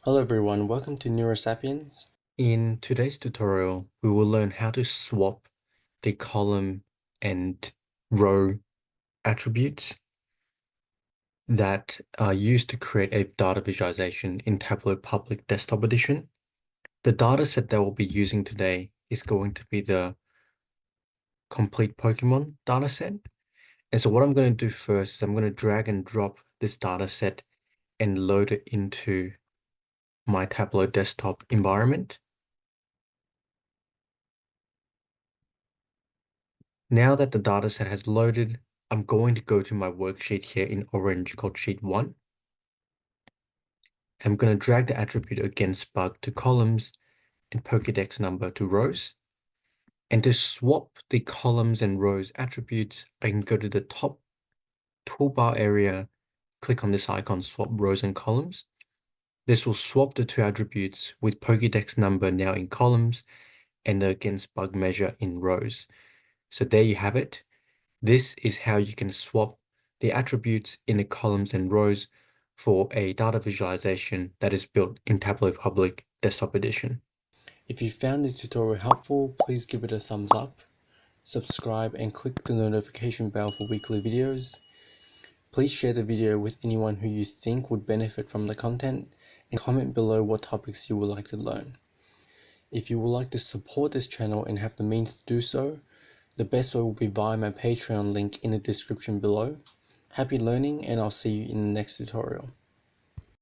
Hello everyone, welcome to Neurasapiens. In today's tutorial, we will learn how to swap the column and row attributes that are used to create a data visualization in Tableau Public Desktop Edition. The data set that we'll be using today is going to be the Complete Pokémon data set. And so what I'm going to do first is I'm going to drag and drop this data set and load it into my Tableau desktop environment. Now that the data set has loaded, I'm going to go to my worksheet here in orange called sheet 1. I'm going to drag the attribute against bug to columns and Pokédex number to rows. And to swap the columns and rows attributes, I can go to the top toolbar area, click on this icon, swap rows and columns. This will swap the two attributes with Pokédex number now in columns and the against bug measure in rows. So there you have it. This is how you can swap the attributes in the columns and rows for a data visualization that is built in Tableau Public Desktop Edition. If you found this tutorial helpful, please give it a thumbs up, subscribe and click the notification bell for weekly videos. Please share the video with anyone who you think would benefit from the content and comment below what topics you would like to learn. If you would like to support this channel and have the means to do so, the best way will be via my Patreon link in the description below. Happy learning and I'll see you in the next tutorial.